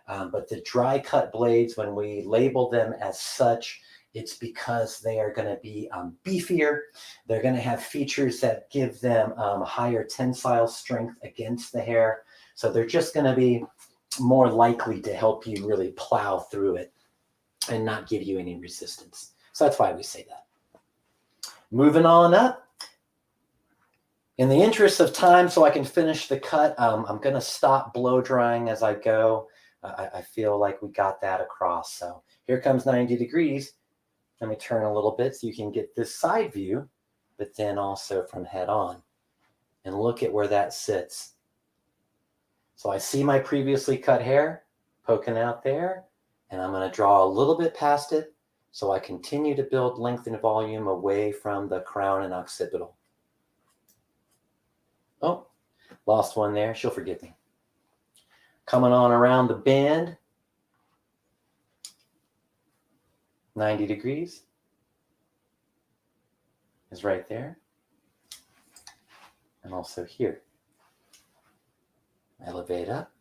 Speaker 2: But the dry cut blades, when we label them as such, it's because they are going to be beefier. They're going to have features that give them higher tensile strength against the hair. So they're just going to be more likely to help you really plow through it and not give you any resistance. So that's why we say that. Moving on up. In the interest of time, so I can finish the cut, I'm going to stop blow drying as I go. I feel like we got that across. So here comes 90 degrees. Let me turn a little bit so you can get this side view, but then also from head on. And look at where that sits. So I see my previously cut hair poking out there, and I'm going to draw a little bit past it so I continue to build length and volume away from the crown and occipital. Oh, lost one there. She'll forgive me. Coming on around the bend. 90 degrees is right there. And also here. Elevate up.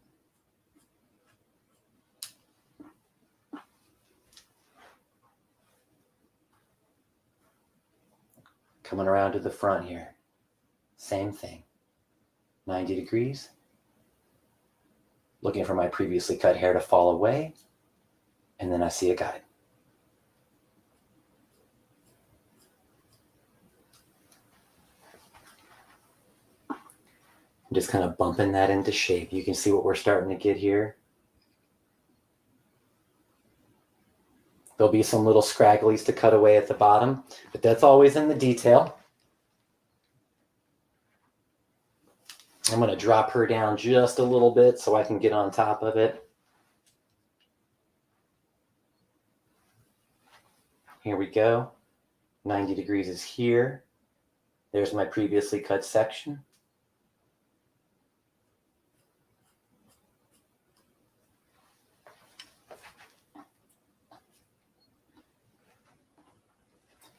Speaker 2: Coming around to the front here. Same thing. 90 degrees. Looking for my previously cut hair to fall away. And then I see a guide. I'm just kind of bumping that into shape. You can see what we're starting to get here. There'll be some little scragglies to cut away at the bottom, but that's always in the detail. I'm going to drop her down just a little bit so I can get on top of it. Here we go. 90 degrees is here. There's my previously cut section.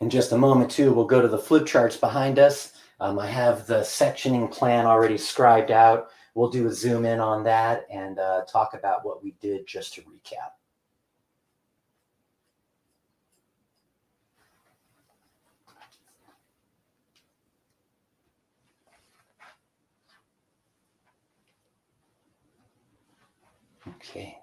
Speaker 2: In just a moment, too, we'll go to the flip charts behind us. I have the sectioning plan already scribed out. We'll do a zoom in on that and talk about what we did just to recap. Okay.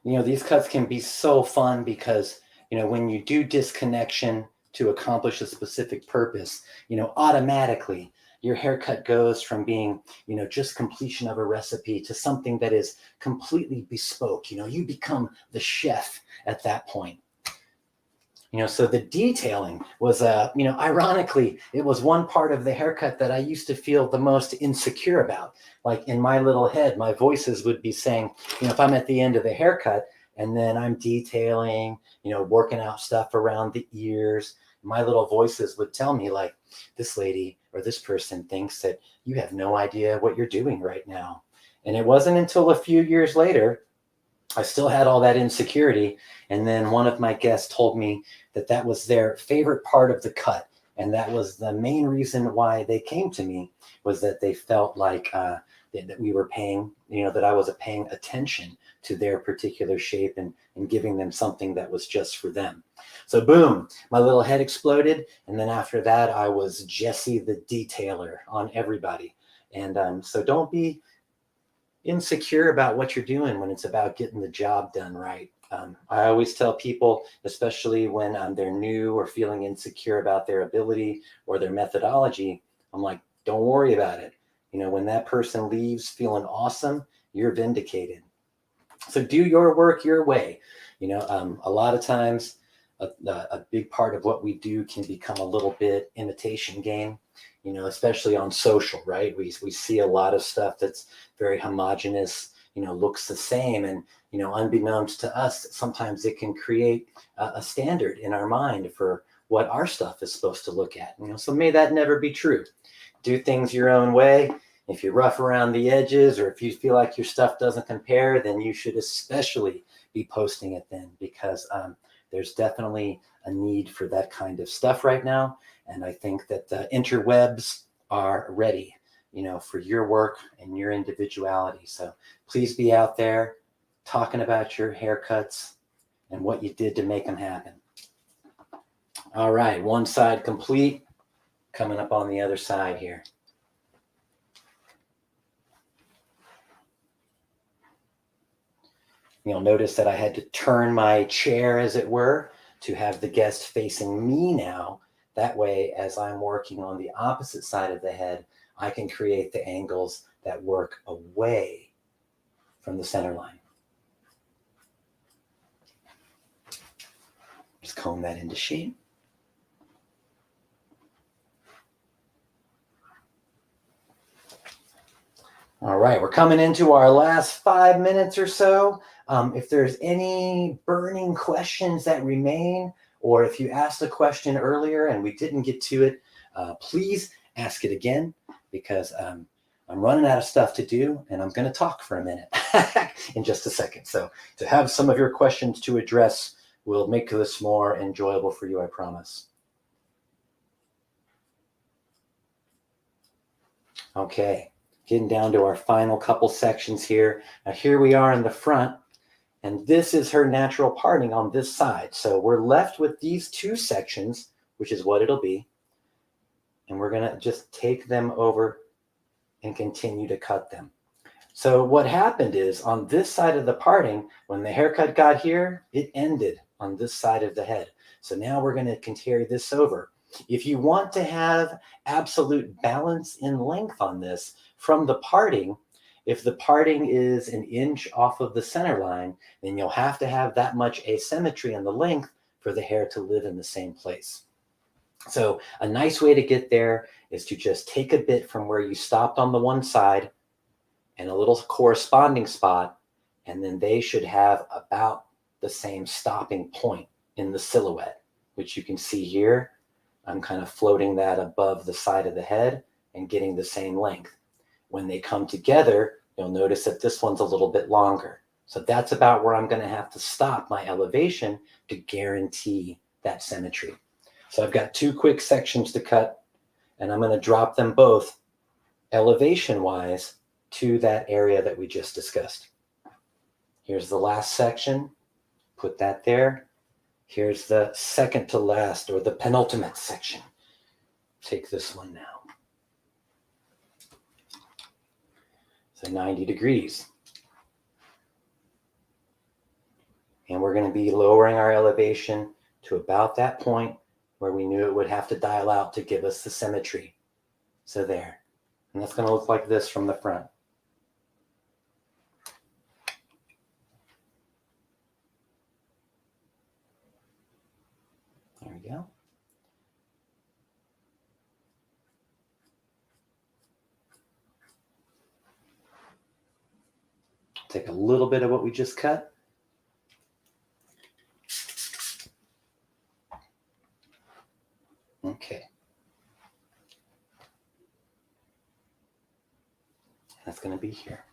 Speaker 2: You know, these cuts can be so fun because, you know, when you do disconnection to accomplish a specific purpose, you know, automatically your haircut goes from being, you know, just completion of a recipe to something that is completely bespoke. You know, you become the chef at that point. You know, so the detailing was, you know, ironically, it was one part of the haircut that I used to feel the most insecure about. Like in my little head, my voices would be saying, you know, if I'm at the end of the haircut and then I'm detailing, you know, working out stuff around the ears, my little voices would tell me like, this lady or this person thinks that you have no idea what you're doing right now. And it wasn't until a few years later, I still had all that insecurity. And then one of my guests told me that that was their favorite part of the cut. And that was the main reason why they came to me, was that they felt like that we were paying, you know, that I was paying attention to their particular shape and giving them something that was just for them. So boom, my little head exploded. And then after that, I was Jesse the detailer on everybody. And so don't be insecure about what you're doing when it's about getting the job done right. I always tell people, especially when they're new or feeling insecure about their ability or their methodology, I'm like, don't worry about it. You know, when that person leaves feeling awesome, you're vindicated. So do your work your way. You know, a lot of times a big part of what we do can become a little bit imitation game, you know, especially on social, right? We see a lot of stuff that's very homogenous, you know, looks the same. And, you know, unbeknownst to us, sometimes it can create a standard in our mind for what our stuff is supposed to look at. You know, so may that never be true. Do things your own way. If you're rough around the edges, or if you feel like your stuff doesn't compare, then you should especially be posting it then, because there's definitely a need for that kind of stuff right now. And I think that the interwebs are ready, you know, for your work and your individuality. So please be out there talking about your haircuts and what you did to make them happen. All right, one side complete. Coming up on the other side here. You'll notice that I had to turn my chair, as it were, to have the guest facing me now. That way, as I'm working on the opposite side of the head, I can create the angles that work away from the center line. Just comb that into shape. All right, we're coming into our last 5 minutes or so. If there's any burning questions that remain, or if you asked a question earlier and we didn't get to it, please ask it again, because I'm running out of stuff to do and I'm going to talk for a minute in just a second. So to have some of your questions to address will make this more enjoyable for you, I promise. Okay. Getting down to our final couple sections here. Now here we are in the front, and this is her natural parting on this side. So we're left with these two sections, which is what it'll be. And we're gonna just take them over and continue to cut them. So what happened is, on this side of the parting, when the haircut got here, it ended on this side of the head. So now we're gonna carry this over. If you want to have absolute balance in length on this, from the parting, if the parting is an inch off of the center line, then you'll have to have that much asymmetry in the length for the hair to live in the same place. So a nice way to get there is to just take a bit from where you stopped on the one side and a little corresponding spot, and then they should have about the same stopping point in the silhouette, which you can see here. I'm kind of floating that above the side of the head and getting the same length. When they come together, you'll notice that this one's a little bit longer. So that's about where I'm going to have to stop my elevation to guarantee that symmetry. So I've got two quick sections to cut, and I'm going to drop them both elevation-wise to that area that we just discussed. Here's the last section. Put that there. Here's the second to last, or the penultimate section. Take this one now. So 90 degrees. And we're going to be lowering our elevation to about that point where we knew it would have to dial out to give us the symmetry. So there. And that's going to look like this from the front. There we go. Take a little bit of what we just cut. Okay. That's going to be here.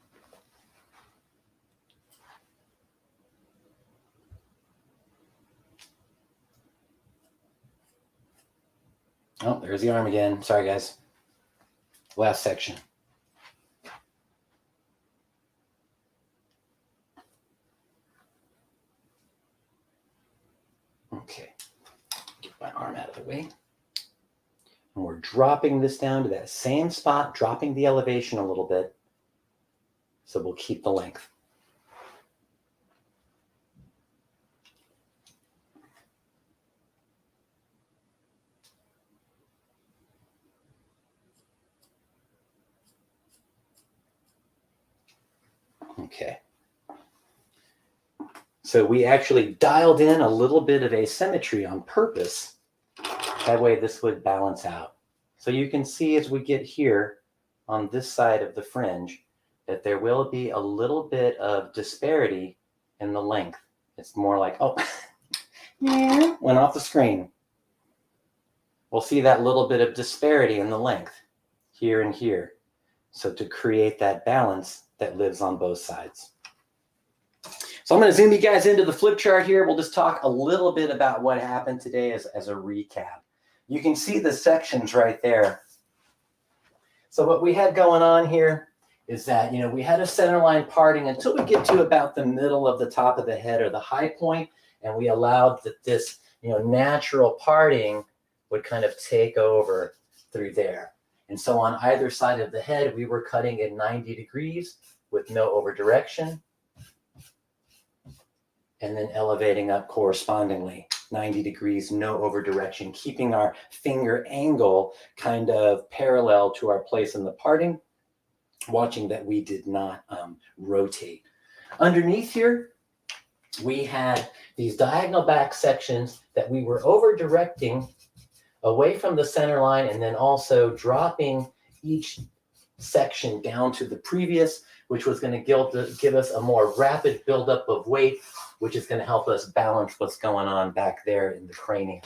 Speaker 2: Oh, there's the arm again. Sorry, guys. Last section. my arm out of the way. And we're dropping this down to that same spot, dropping the elevation a little bit. So we'll keep the length. Okay. So we actually dialed in a little bit of asymmetry on purpose. That way this would balance out. So you can see as we get here on this side of the fringe that there will be a little bit of disparity in the length. It's more like, oh, yeah, went off the screen. We'll see that little bit of disparity in the length here and here. So to create that balance that lives on both sides. So I'm going to zoom you guys into the flip chart here. We'll just talk a little bit about what happened today as a recap. You can see the sections right there. So what we had going on here is that, we had a center line parting until we get to about the middle of the top of the head or the high point, and we allowed that this, natural parting would kind of take over through there. And so on either side of the head, we were cutting at 90 degrees with no over direction, and then elevating up correspondingly, 90 degrees, no over direction, keeping our finger angle kind of parallel to our place in the parting, watching that we did not rotate. Underneath here, we had these diagonal back sections that we were over directing away from the center line, and then also dropping each section down to the previous, which was going to give us a more rapid buildup of weight, which is going to help us balance what's going on back there in the cranium.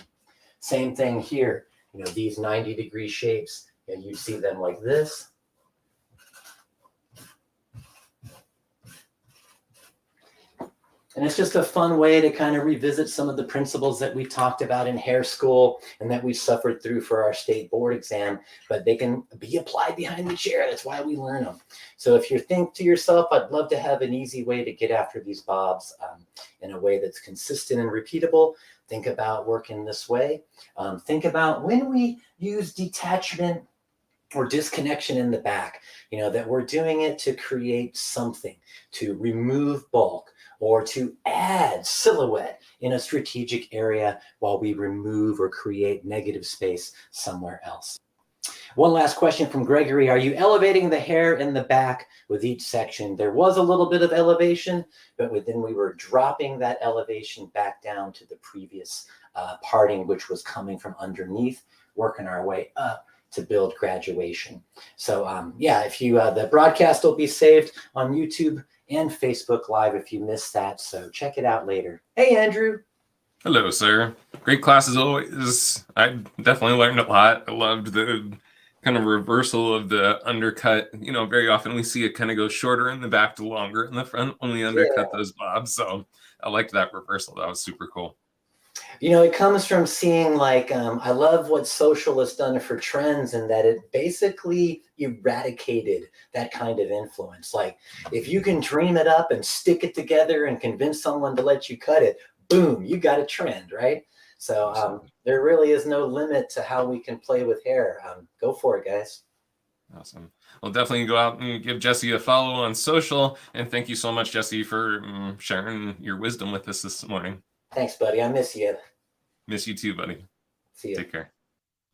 Speaker 2: Same thing here, these 90-degree shapes, and you see them like this. And it's just a fun way to kind of revisit some of the principles that we talked about in hair school and that we suffered through for our state board exam, but they can be applied behind the chair. That's why we learn them. So if you think to yourself, I'd love to have an easy way to get after these bobs in a way that's consistent and repeatable, think about working this way. Think about when we use detachment or disconnection in the back, that we're doing it to create something, to remove bulk, or to add silhouette in a strategic area while we remove or create negative space somewhere else. One last question from Gregory. Are you elevating the hair in the back with each section? There was a little bit of elevation, but then we were dropping that elevation back down to the previous parting, which was coming from underneath, working our way up to build graduation. So if you, the broadcast will be saved on YouTube and Facebook Live if you missed that. So check it out later. Hey, Andrew.
Speaker 1: Hello, sir. Great class as always. I definitely learned a lot. I loved the kind of reversal of the undercut. Very often we see it kind of go shorter in the back to longer in the front when we undercut those bobs. So I liked that reversal. That was super cool.
Speaker 2: It comes from seeing I love what social has done for trends, and that it basically eradicated that kind of influence. Like if you can dream it up and stick it together and convince someone to let you cut it, boom, you got a trend, right? So there really is no limit to how we can play with hair. Go for it, guys.
Speaker 1: Awesome. Well, definitely go out and give Jesse a follow on social. And thank you so much, Jesse, for sharing your wisdom with us this morning.
Speaker 2: Thanks, buddy. I miss you.
Speaker 1: Miss you too, buddy.
Speaker 2: See you.
Speaker 1: Take care.